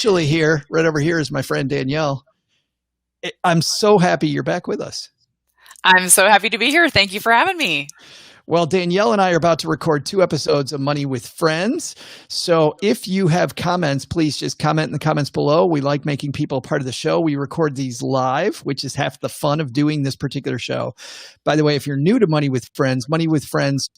Actually, here, right over here, is my friend Danielle. I'm so happy you're back with us. I'm so happy to be here. Thank you for having me. Well, Danielle and I are about to record 2 episodes of Money with Friends. So if you have comments, please just comment in the comments below. We like making people part of the show. We record these live, which is half the fun of doing this particular show. By the way, if you're new to Money with Friends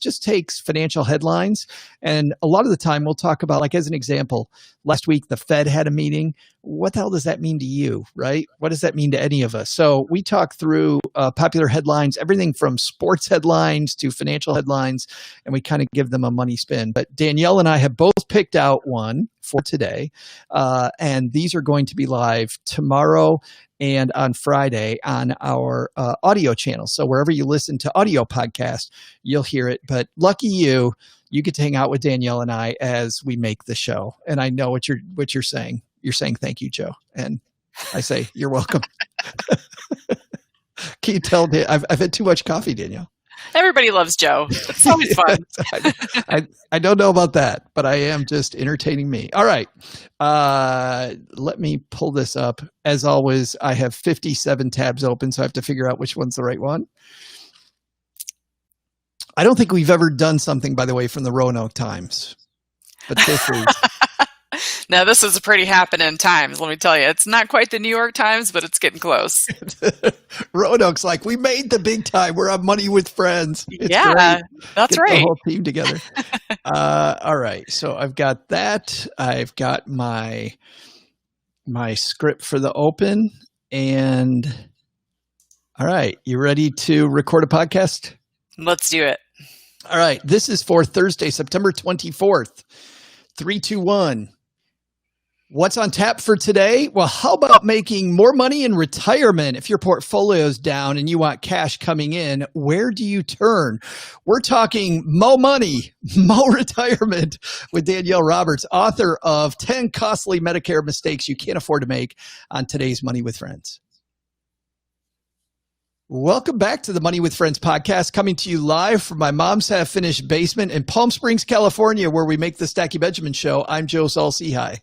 just takes financial headlines. And a lot of the time we'll talk about, like as an example, last week the Fed had a meeting. What the hell does that mean to you, right? What does that mean to any of us? So we talk through popular headlines, everything from sports headlines to financial headlines, and we kind of give them a money spin. But Danielle and I have both picked out one for today, and these are going to be live tomorrow and on Friday on our audio channel. So wherever you listen to audio podcasts, you'll hear it. But lucky you get to hang out with Danielle and I as we make the show. And I know what you're saying. You're saying thank you, Joe. And I say, you're welcome. Can you tell me I've had too much coffee, Danielle? Everybody loves Joe. It's always fun. I don't know about that, but I am just entertaining me. All right. Let me pull this up. As always, I have 57 tabs open, so I have to figure out which one's the right one. I don't think we've ever done something, by the way, from the Roanoke Times. But this is... Now, this is a pretty happening Times, let me tell you. It's not quite the New York Times, but it's getting close. Roanoke's like, we made the big time. We're on Money with Friends. It's great. That's Get right. The whole team together. All right. So I've got that. I've got my script for the open. And all right. You ready to record a podcast? Let's do it. All right. This is for Thursday, September 24th. 3, 2, 1. What's on tap for today? Well, how about making more money in retirement? If your portfolio's down and you want cash coming in, where do you turn? We're talking Mo Money, Mo Retirement with Danielle Roberts, author of 10 Costly Medicare Mistakes You Can't Afford to Make on today's Money with Friends. Welcome back to the Money with Friends podcast, coming to you live from my mom's half-finished basement in Palm Springs, California, where we make the Stacky Benjamin Show. I'm Joe Saul-Sehy.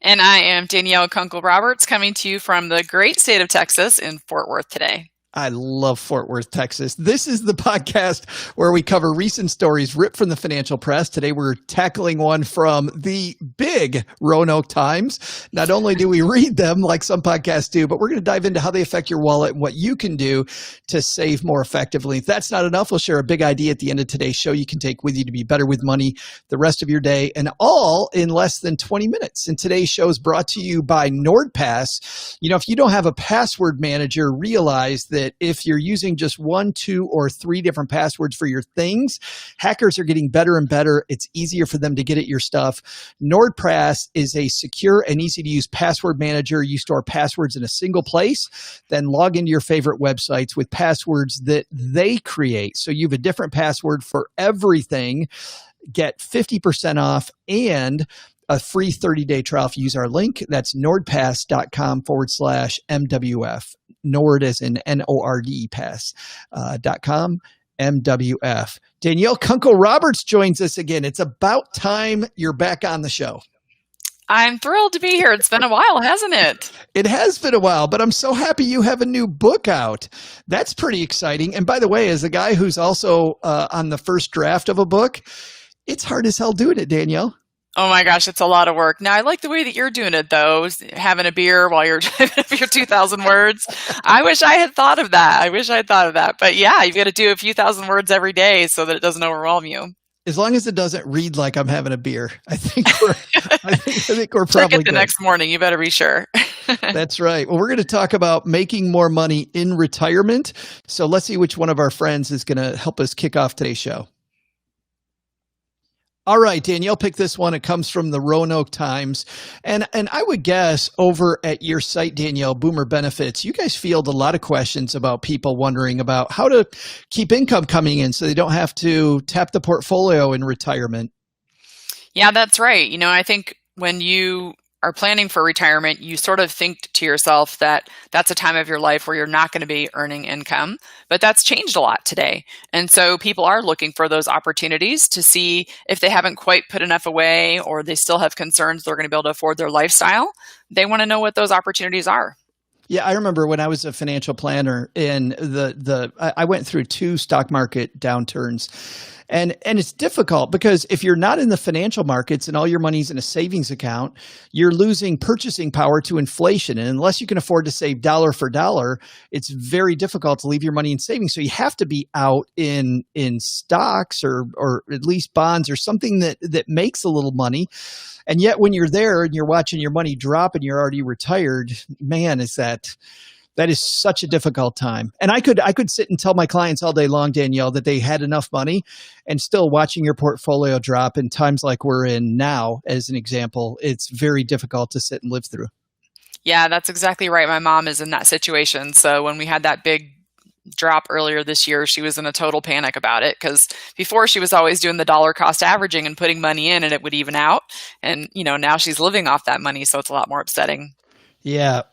And I am Danielle Kunkel Roberts, coming to you from the great state of Texas in Fort Worth today. I love Fort Worth, Texas. This is the podcast where we cover recent stories ripped from the financial press. Today, we're tackling one from the big Roanoke Times. Not only do we read them like some podcasts do, but we're going to dive into how they affect your wallet and what you can do to save more effectively. If that's not enough, we'll share a big idea at the end of today's show you can take with you to be better with money the rest of your day, and all in less than 20 minutes. And today's show is brought to you by NordPass. You know, if you don't have a password manager, realize that if you're using just 1, 2, or 3 different passwords for your things, hackers are getting better and better. It's easier for them to get at your stuff. NordPass is a secure and easy to use password manager. You store passwords in a single place, then log into your favorite websites with passwords that they create. So you have a different password for everything. Get 50% off and a free 30-day trial if you use our link. That's nordpass.com/MWF. Nord as in N-O-R-D pass.com, MWF. Danielle Kunkel Roberts joins us again. It's about time you're back on the show. I'm thrilled to be here. It's been a while, hasn't it? It has been a while, but I'm so happy you have a new book out. That's pretty exciting. And by the way, as a guy who's also on the first draft of a book, it's hard as hell doing it, Danielle. Oh my gosh, it's a lot of work. Now, I like the way that you're doing it, though, having a beer while you're typing your 2,000 words. I wish I had thought of that. But yeah, you've got to do a few thousand words every day so that it doesn't overwhelm you. As long as it doesn't read like I'm having a beer, I think we're probably Check it the good. next morning. You better be sure. That's right. Well, we're going to talk about making more money in retirement. So let's see which one of our friends is going to help us kick off today's show. All right, Danielle picked this one. It comes from the Roanoke Times. And I would guess over at your site, Danielle, Boomer Benefits, you guys field a lot of questions about people wondering about how to keep income coming in so they don't have to tap the portfolio in retirement. Yeah, that's right. You know, I think when you are planning for retirement, you sort of think to yourself that that's a time of your life where you're not going to be earning income. But that's changed a lot today. And so people are looking for those opportunities to see if they haven't quite put enough away or they still have concerns they're going to be able to afford their lifestyle. They want to know what those opportunities are. Yeah, I remember when I was a financial planner and I went through 2 stock market downturns. And it's difficult because if you're not in the financial markets and all your money's in a savings account, you're losing purchasing power to inflation. And unless you can afford to save dollar for dollar, it's very difficult to leave your money in savings. So you have to be out in stocks or at least bonds or something that makes a little money. And yet when you're there and you're watching your money drop and you're already retired, man, that is such a difficult time. And I could sit and tell my clients all day long, Danielle, that they had enough money, and still watching your portfolio drop in times like we're in now, as an example, it's very difficult to sit and live through. Yeah, that's exactly right. My mom is in that situation. So when we had that big drop earlier this year, she was in a total panic about it because before she was always doing the dollar cost averaging and putting money in and it would even out. And, now she's living off that money. So it's a lot more upsetting. Yeah.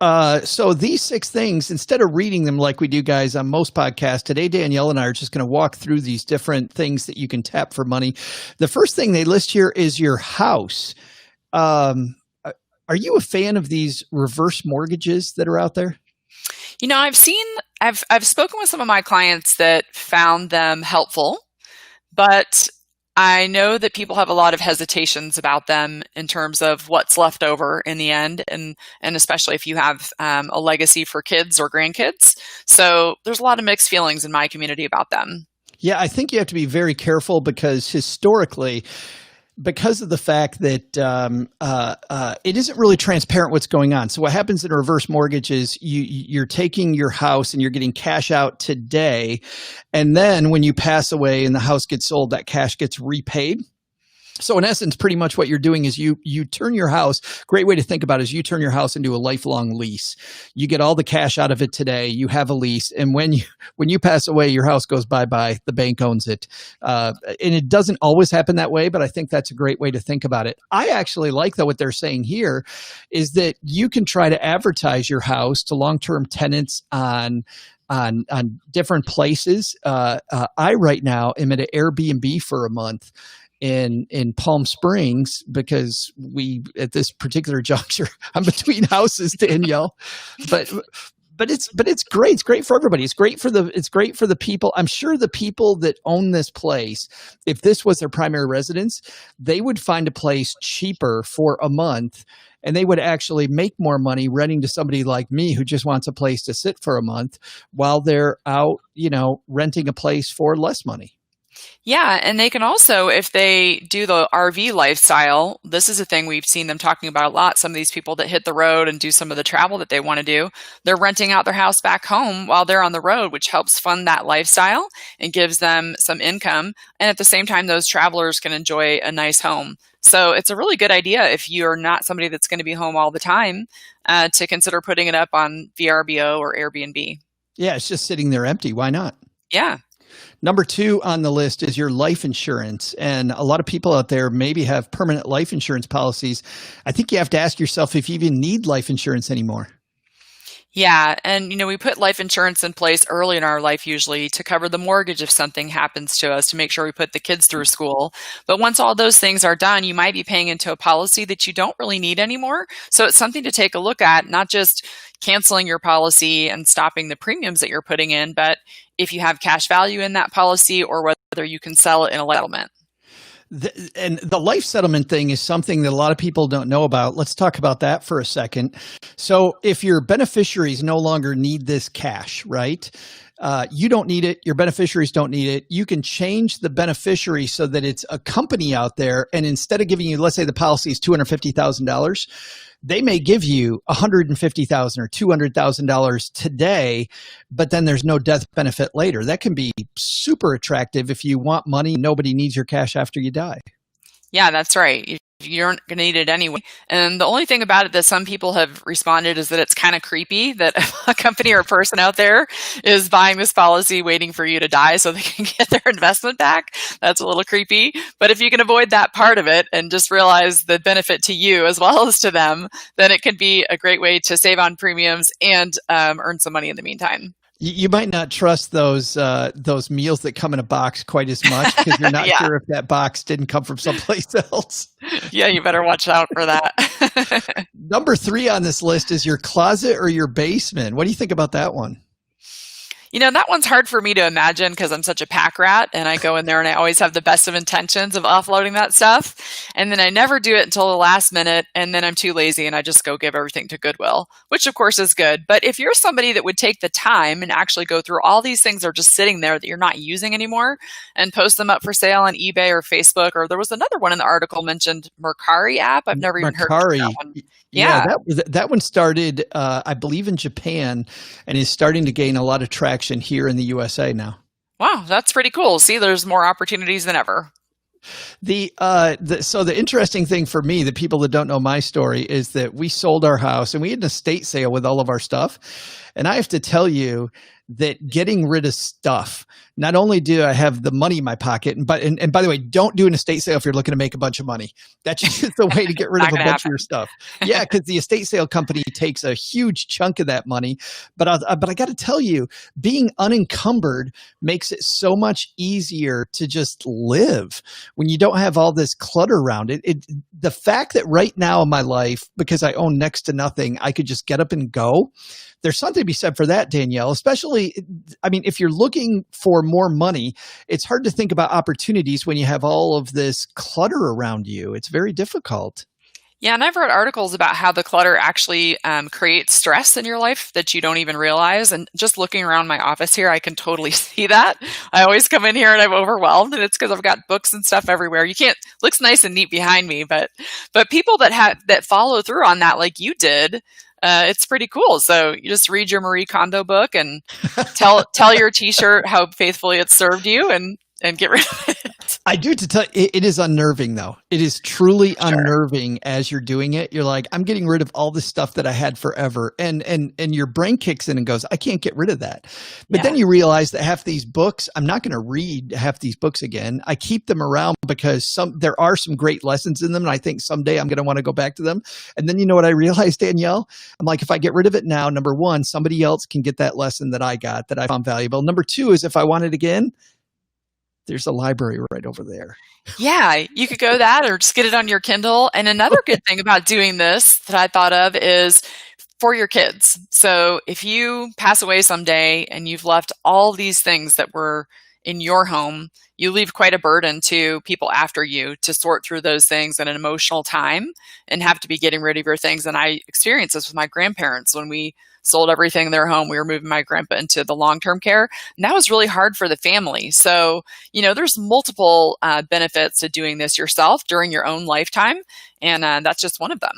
So these 6 things, instead of reading them like we do, guys, on most podcasts, today Danielle and I are just going to walk through these different things that you can tap for money. The first thing they list here is your house. Are you a fan of these reverse mortgages that are out there? I've spoken with some of my clients that found them helpful, but I know that people have a lot of hesitations about them in terms of what's left over in the end, and especially if you have a legacy for kids or grandkids. So there's a lot of mixed feelings in my community about them. Yeah, I think you have to be very careful because historically, because of the fact that it isn't really transparent what's going on. So what happens in a reverse mortgage is you're taking your house and you're getting cash out today. And then when you pass away and the house gets sold, that cash gets repaid. So in essence, pretty much what you're doing is you turn your house, great way to think about it is you turn your house into a lifelong lease. You get all the cash out of it today, you have a lease, and when you pass away, your house goes bye-bye, the bank owns it. And it doesn't always happen that way, but I think that's a great way to think about it. I actually like, though, what they're saying here is that you can try to advertise your house to long-term tenants on different places. I right now am at an Airbnb for a month in Palm Springs because at this particular juncture, I'm between houses, Danielle, but it's great. It's great for everybody. It's great for the people. I'm sure the people that own this place, if this was their primary residence, they would find a place cheaper for a month, and they would actually make more money renting to somebody like me who just wants a place to sit for a month while they're out, renting a place for less money. Yeah, and they can also, if they do the RV lifestyle, this is a thing we've seen them talking about a lot. Some of these people that hit the road and do some of the travel that they want to do, they're renting out their house back home while they're on the road, which helps fund that lifestyle and gives them some income. And at the same time, those travelers can enjoy a nice home. So it's a really good idea if you're not somebody that's going to be home all the time to consider putting it up on VRBO or Airbnb. Yeah, it's just sitting there empty. Why not? Yeah. Number 2 on the list is your life insurance. And a lot of people out there maybe have permanent life insurance policies. I think you have to ask yourself if you even need life insurance anymore. Yeah. And, we put life insurance in place early in our life, usually to cover the mortgage if something happens to us, to make sure we put the kids through school. But once all those things are done, you might be paying into a policy that you don't really need anymore. So it's something to take a look at, not just canceling your policy and stopping the premiums that you're putting in, but if you have cash value in that policy or whether you can sell it in a settlement. And the life settlement thing is something that a lot of people don't know about. Let's talk about that for a second. So if your beneficiaries no longer need this cash, right? You don't need it. Your beneficiaries don't need it. You can change the beneficiary so that it's a company out there. And instead of giving you, let's say the policy is $250,000, they may give you $150,000 or $200,000 today, but then there's no death benefit later. That can be super attractive if you want money. Nobody needs your cash after you die. Yeah, that's right. If You aren't going to need it anyway. And the only thing about it that some people have responded is that it's kind of creepy that a company or a person out there is buying this policy waiting for you to die so they can get their investment back. That's a little creepy. But if you can avoid that part of it and just realize the benefit to you as well as to them, then it can be a great way to save on premiums and earn some money in the meantime. You might not trust those meals that come in a box quite as much because you're not sure if that box didn't come from someplace else. Yeah, you better watch out for that. Number 3 on this list is your closet or your basement. What do you think about that one? That one's hard for me to imagine because I'm such a pack rat and I go in there and I always have the best of intentions of offloading that stuff. And then I never do it until the last minute. And then I'm too lazy and I just go give everything to Goodwill, which of course is good. But if you're somebody that would take the time and actually go through all these things that are just sitting there that you're not using anymore and post them up for sale on eBay or Facebook, or there was another one in the article mentioned Mercari app. I've never even heard of that one. Yeah, that one started, I believe, in Japan and is starting to gain a lot of traction here in the USA now. Wow, that's pretty cool. See, there's more opportunities than ever. So the interesting thing for me, the people that don't know my story, is that we sold our house and we had an estate sale with all of our stuff. And I have to tell you that getting rid of stuff, not only do I have the money in my pocket, and by the way, don't do an estate sale if you're looking to make a bunch of money. That's just the way to get rid of a bunch of your stuff. Yeah, because the estate sale company takes a huge chunk of that money. But I got to tell you, being unencumbered makes it so much easier to just live when you don't have all this clutter around it. The fact that right now in my life, because I own next to nothing, I could just get up and go. There's something to be said for that, Danielle, especially, I mean, if you're looking for more money, it's hard to think about opportunities when you have all of this clutter around you. It's very difficult. Yeah, and I've read articles about how the clutter actually creates stress in your life that you don't even realize. And just looking around my office here, I can totally see that. I always come in here and I'm overwhelmed, and it's because I've got books and stuff everywhere. Looks nice and neat behind me, but people that follow through on that, like you did, it's pretty cool. So you just read your Marie Kondo book and tell your T-shirt how faithfully it served you, and get rid of it. I do to tell it is unnerving though. It is truly unnerving as you're doing it. You're like, I'm getting rid of all this stuff that I had forever. And your brain kicks in and goes, I can't get rid of that. But then you realize that half these books, I'm not going to read half these books again. I keep them around because there are some great lessons in them. And I think someday I'm going to want to go back to them. And then you know what I realized, Danielle? I'm like, if I get rid of it now, number one, somebody else can get that lesson that I got that I found valuable. Number two is if I want it again, there's a library right over there. Yeah, you could go that or just get it on your Kindle. And another good thing about doing this that I thought of is for your kids. So if you pass away someday and you've left all these things that were in your home, you leave quite a burden to people after you to sort through those things in an emotional time and have to be getting rid of your things. And I experienced this with my grandparents when we sold everything in their home. We were moving my grandpa into the long-term care, and that was really hard for the family. So, there's multiple benefits to doing this yourself during your own lifetime, and that's just one of them.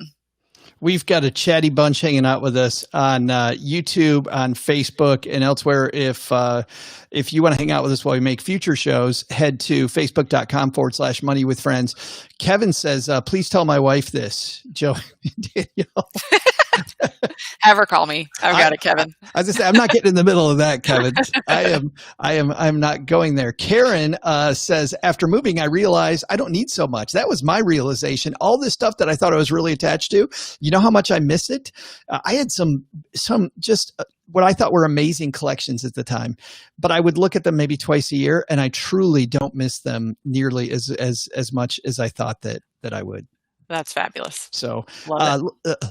We've got a chatty bunch hanging out with us on YouTube, on Facebook, and elsewhere. If you want to hang out with us while we make future shows, head to facebook.com/money with friends. Kevin says, please tell my wife this, Joe. Danielle. Have her call me. I've got it, Kevin. I was just saying, I'm not getting in the middle of that, Kevin. I'm not going there. Karen says, after moving, I realized I don't need so much. That was my realization. All this stuff that I thought I was really attached to, you know how much I miss it? I had some just what I thought were amazing collections at the time, but I would look at them maybe twice a year, and I truly don't miss them nearly as much as I thought that I would. That's fabulous. So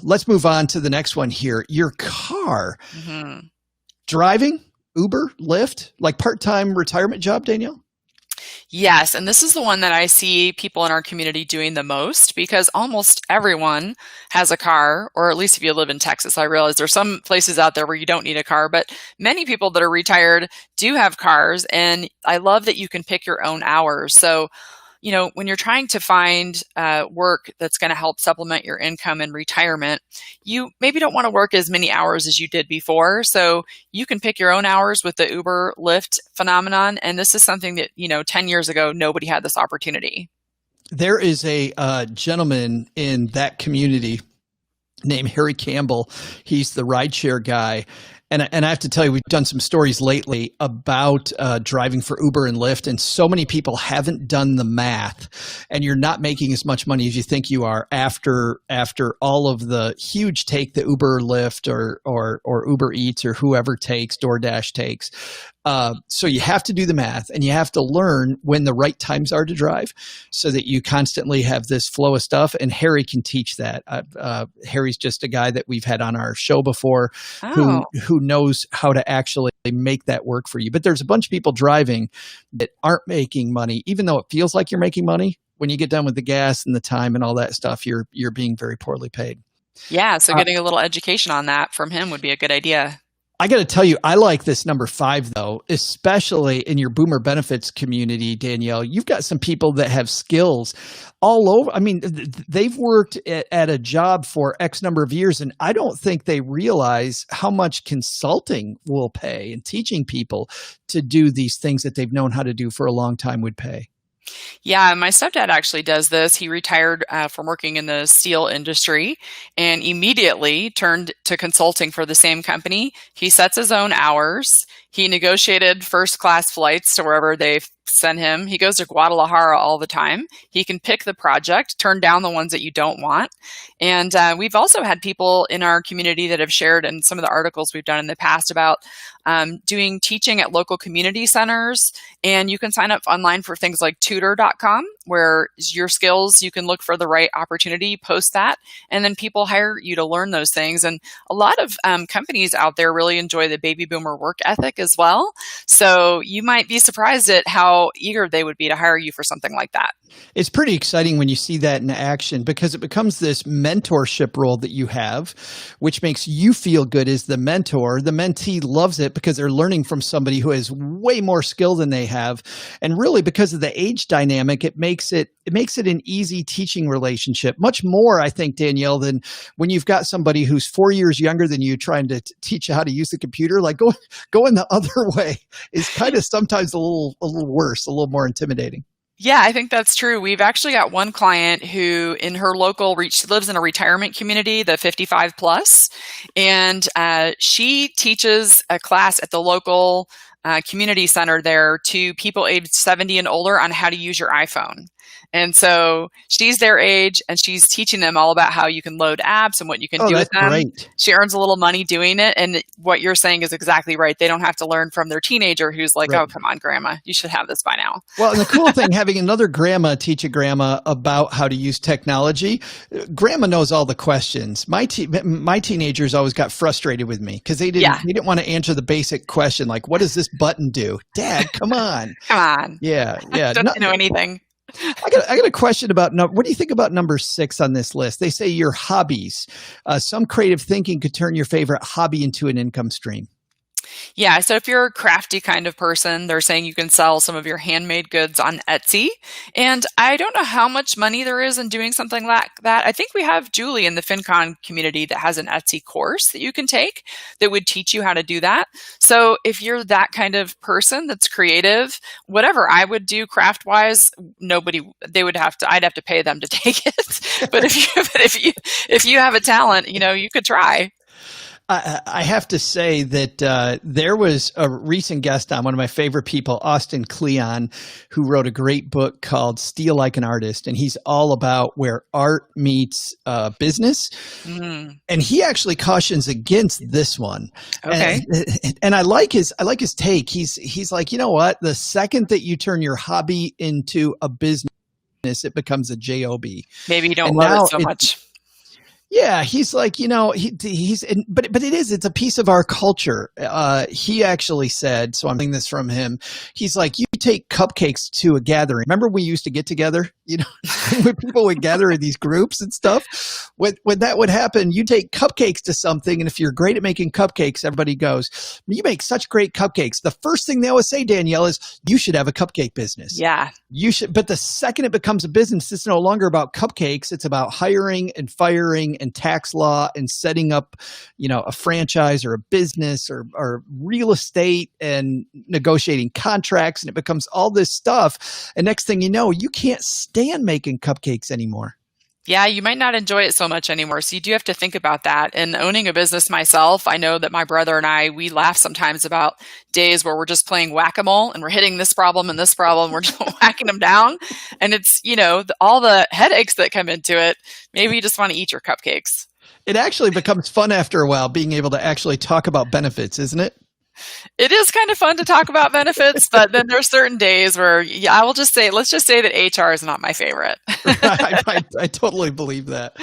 let's move on to the next one here. Your car. Mm-hmm. Driving, Uber, Lyft, like part-time retirement job, Danielle? Yes. And this is the one that I see people in our community doing the most because almost everyone has a car, or at least if you live in Texas. I realize there's some places out there where you don't need a car, but many people that are retired do have cars. And I love that you can pick your own hours. So when you're trying to find work that's going to help supplement your income in retirement, you maybe don't want to work as many hours as you did before. So you can pick your own hours with the Uber Lyft phenomenon. And this is something that, 10 years ago, nobody had this opportunity. There is a gentleman in that community named Harry Campbell. He's the rideshare guy. And I have to tell you, we've done some stories lately about driving for Uber and Lyft, and so many people haven't done the math, and you're not making as much money as you think you are after all of the huge take that Uber or Lyft or Uber Eats or whoever takes, DoorDash takes. So you have to do the math, and you have to learn when the right times are to drive so that you constantly have this flow of stuff. And Harry can teach that. Harry's just a guy that we've had on our show before who knows how to actually make that work for you. But there's a bunch of people driving that aren't making money, even though it feels like you're making money. When you get done with the gas and the time and all that stuff, you're being very poorly paid. Yeah. So getting a little education on that from him would be a good idea. I got to tell you, I like this number 5, though, especially in your boomer benefits community, Danielle. You've got some people that have skills all over. I mean, they've worked at a job for X number of years, and I don't think they realize how much consulting will pay, and teaching people to do these things that they've known how to do for a long time would pay. Yeah, my stepdad actually does this. He retired from working in the steel industry and immediately turned to consulting for the same company. He sets his own hours. He negotiated first class flights to wherever they send him. He goes to Guadalajara all the time. He can pick the project, turn down the ones that you don't want. And we've also had people in our community that have shared in some of the articles we've done in the past about doing teaching at local community centers. And you can sign up online for things like tutor.com, where your skills, you can look for the right opportunity, post that, and then people hire you to learn those things. And a lot of companies out there really enjoy the baby boomer work ethic as well. So you might be surprised at how eager they would be to hire you for something like that. It's pretty exciting when you see that in action, because it becomes this mentorship role that you have, which makes you feel good as the mentor. The mentee loves it because they're learning from somebody who has way more skill than they have. And really, because of the age dynamic, it makes it an easy teaching relationship. Much more, I think, Danielle, than when you've got somebody who's 4 years younger than you trying to teach you how to use the computer. Like going the other way is kind of sometimes a little worse, a little more intimidating. Yeah, I think that's true. We've actually got one client who in her local she lives in a retirement community, the 55 plus, and she teaches a class at the local community center there to people aged 70 and older on how to use your iPhone. And so she's their age, and she's teaching them all about how you can load apps and what you can do with them. Great. She earns a little money doing it. And what you're saying is exactly right. They don't have to learn from their teenager who's like, oh, come on, grandma, you should have this by now. Well, and the cool thing, having another grandma teach a grandma about how to use technology, grandma knows all the questions. My teenagers always got frustrated with me because they didn't want to answer the basic question, like, what does this button do? Dad, come on. Come on. Yeah. Don't know anything. I got a question about what do you think about number 6 on this list? They say your hobbies. Some creative thinking could turn your favorite hobby into an income stream. Yeah. So if you're a crafty kind of person, they're saying you can sell some of your handmade goods on Etsy. And I don't know how much money there is in doing something like that. I think we have Julie in the FinCon community that has an Etsy course that you can take that would teach you how to do that. So if you're that kind of person that's creative, whatever I would do craft wise, I'd have to pay them to take it. But if you have a talent, you could try. I have to say that there was a recent guest on, one of my favorite people, Austin Kleon, who wrote a great book called Steal Like an Artist. And he's all about where art meets business. Mm. And he actually cautions against this one. Okay. And I like his take. He's like, you know what? The second that you turn your hobby into a business, it becomes a job. Maybe you don't love it so much. Yeah, he's like, but it's a piece of our culture. He actually said, so I'm getting this from him. He's like, you take cupcakes to a gathering. Remember we used to get together, when people would gather in these groups and stuff. When that would happen, you take cupcakes to something, and if you're great at making cupcakes, everybody goes, you make such great cupcakes. The first thing they always say, Danielle, is you should have a cupcake business. Yeah. You should, but the second it becomes a business, it's no longer about cupcakes. It's about hiring and firing and tax law and setting up, a franchise or a business or real estate and negotiating contracts. And it becomes becomes all this stuff. And next thing you know, you can't stand making cupcakes anymore. Yeah, you might not enjoy it so much anymore. So you do have to think about that. And owning a business myself, I know that my brother and I, we laugh sometimes about days where we're just playing whack-a-mole and we're hitting this problem and this problem. We're just whacking them down. And it's, all the headaches that come into it. Maybe you just want to eat your cupcakes. It actually becomes fun after a while being able to actually talk about benefits, isn't it? It is kind of fun to talk about benefits, but then there's certain days where I will just say, let's just say that HR is not my favorite. I totally believe that.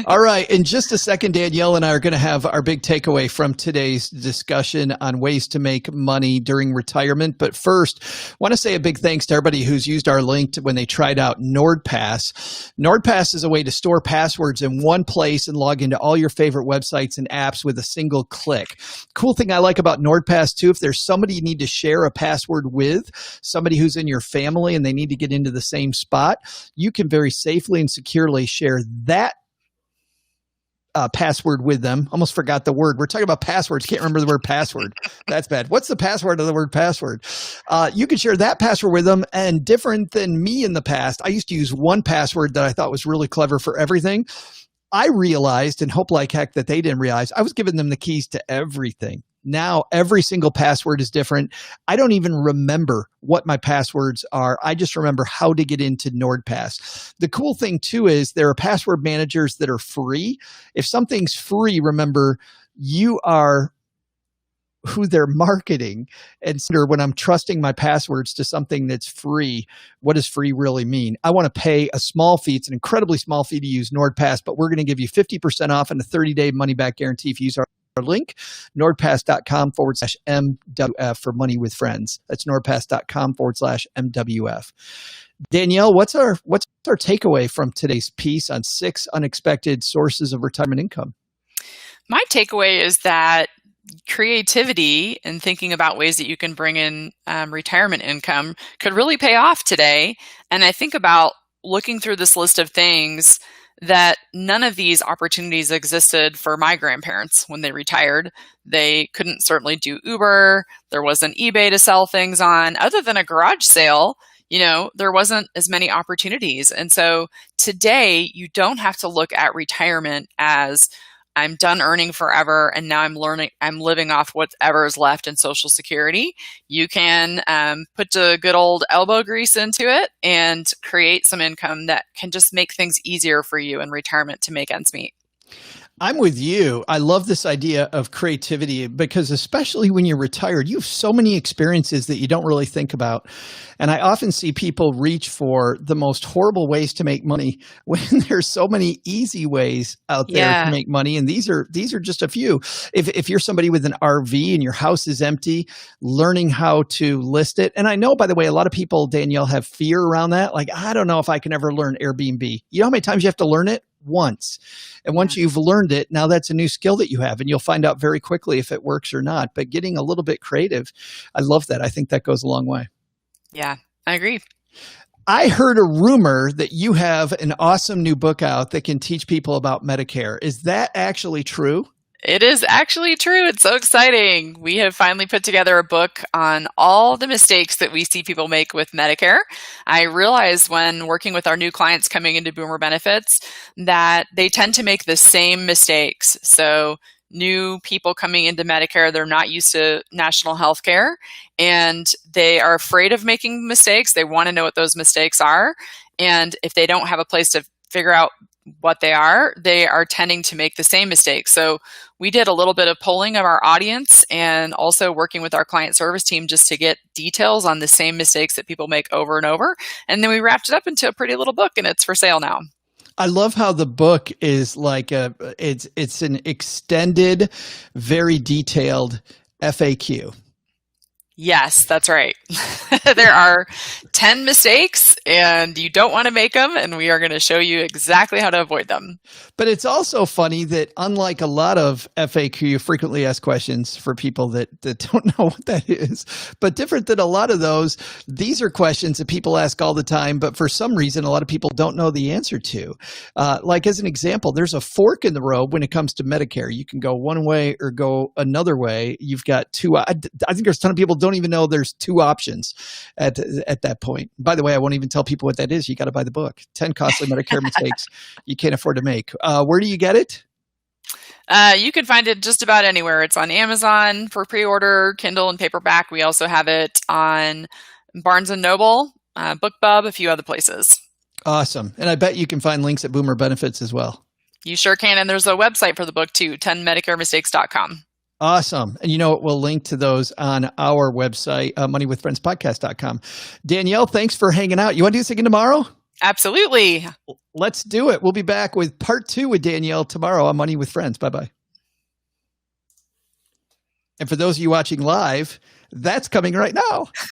All right. In just a second, Danielle and I are going to have our big takeaway from today's discussion on ways to make money during retirement. But first, I want to say a big thanks to everybody who's used our link when they tried out NordPass. NordPass is a way to store passwords in one place and log into all your favorite websites and apps with a single click. Cool thing I like about NordPass too, if there's somebody you need to share a password with, somebody who's in your family and they need to get into the same spot, you can very safely and securely share that password with them. Almost forgot the word. We're talking about passwords. Can't remember the word password. That's bad. What's the password of the word password? You can share that password with them. And different than me in the past, I used to use one password that I thought was really clever for everything. I realized, and hope like heck that they didn't realize, I was giving them the keys to everything. Now, every single password is different. I don't even remember what my passwords are. I just remember how to get into NordPass. The cool thing, too, is there are password managers that are free. If something's free, remember, you are who they're marketing. And so when I'm trusting my passwords to something that's free, what does free really mean? I want to pay a small fee. It's an incredibly small fee to use NordPass, but we're going to give you 50% off and a 30-day money-back guarantee if you use our link, nordpass.com/MWF for money with friends. That's nordpass.com/MWF. Danielle, what's our takeaway from today's piece on 6 unexpected sources of retirement income? My takeaway is that creativity and thinking about ways that you can bring in retirement income could really pay off today. And I think about looking through this list of things that none of these opportunities existed for my grandparents when they retired. They couldn't certainly do Uber. There wasn't eBay to sell things on. Other than a garage sale, there wasn't as many opportunities. And so today, you don't have to look at retirement as I'm done earning forever and now I'm living off whatever is left in Social Security. You can put the good old elbow grease into it and create some income that can just make things easier for you in retirement to make ends meet. I'm with you. I love this idea of creativity because especially when you're retired, you have so many experiences that you don't really think about. And I often see people reach for the most horrible ways to make money when there's so many easy ways out there to make money. And these are just a few. If you're somebody with an RV and your house is empty, learning how to list it. And I know, by the way, a lot of people, Danielle, have fear around that. Like, I don't know if I can ever learn Airbnb. You know how many times you have to learn it? Once. And once you've learned it, now that's a new skill that you have and you'll find out very quickly if it works or not. But getting a little bit creative, I love that. I think that goes a long way. Yeah, I agree. I heard a rumor that you have an awesome new book out that can teach people about Medicare. Is that actually true? It is actually true. It's so exciting. We have finally put together a book on all the mistakes that we see people make with Medicare. I realize when working with our new clients coming into Boomer Benefits that they tend to make the same mistakes. So new people coming into Medicare, they're not used to national health care and they are afraid of making mistakes. They want to know what those mistakes are. And if they don't have a place to figure out what they are tending to make the same mistakes. So we did a little bit of polling of our audience and also working with our client service team just to get details on the same mistakes that people make over and over. And then we wrapped it up into a pretty little book and it's for sale now. I love how the book is like it's an extended, very detailed FAQ. Yes, that's right. There are 10 mistakes and you don't want to make them, and we are going to show you exactly how to avoid them. But it's also funny that unlike a lot of FAQ, frequently asked questions for people that don't know what that is, but different than a lot of those, these are questions that people ask all the time, but for some reason, a lot of people don't know the answer to. Like as an example, there's a fork in the road when it comes to Medicare. You can go one way or go another way. You've got two. I think there's a ton of people don't don't even know there's two options at that point. By the way, I won't even tell people what that is. You got to buy the book, 10 Costly Medicare Mistakes You Can't Afford to Make. Where do you get it? You can find it just about anywhere. It's on Amazon for pre-order, Kindle and paperback. We also have it on Barnes & Noble, BookBub, a few other places. Awesome. And I bet you can find links at Boomer Benefits as well. You sure can. And there's a website for the book too, 10medicaremistakes.com. Awesome. And you know what? We'll link to those on our website, moneywithfriendspodcast.com. Danielle, thanks for hanging out. You want to do this again tomorrow? Absolutely. Let's do it. We'll be back with part 2 with Danielle tomorrow on Money with Friends. Bye-bye. And for those of you watching live, that's coming right now.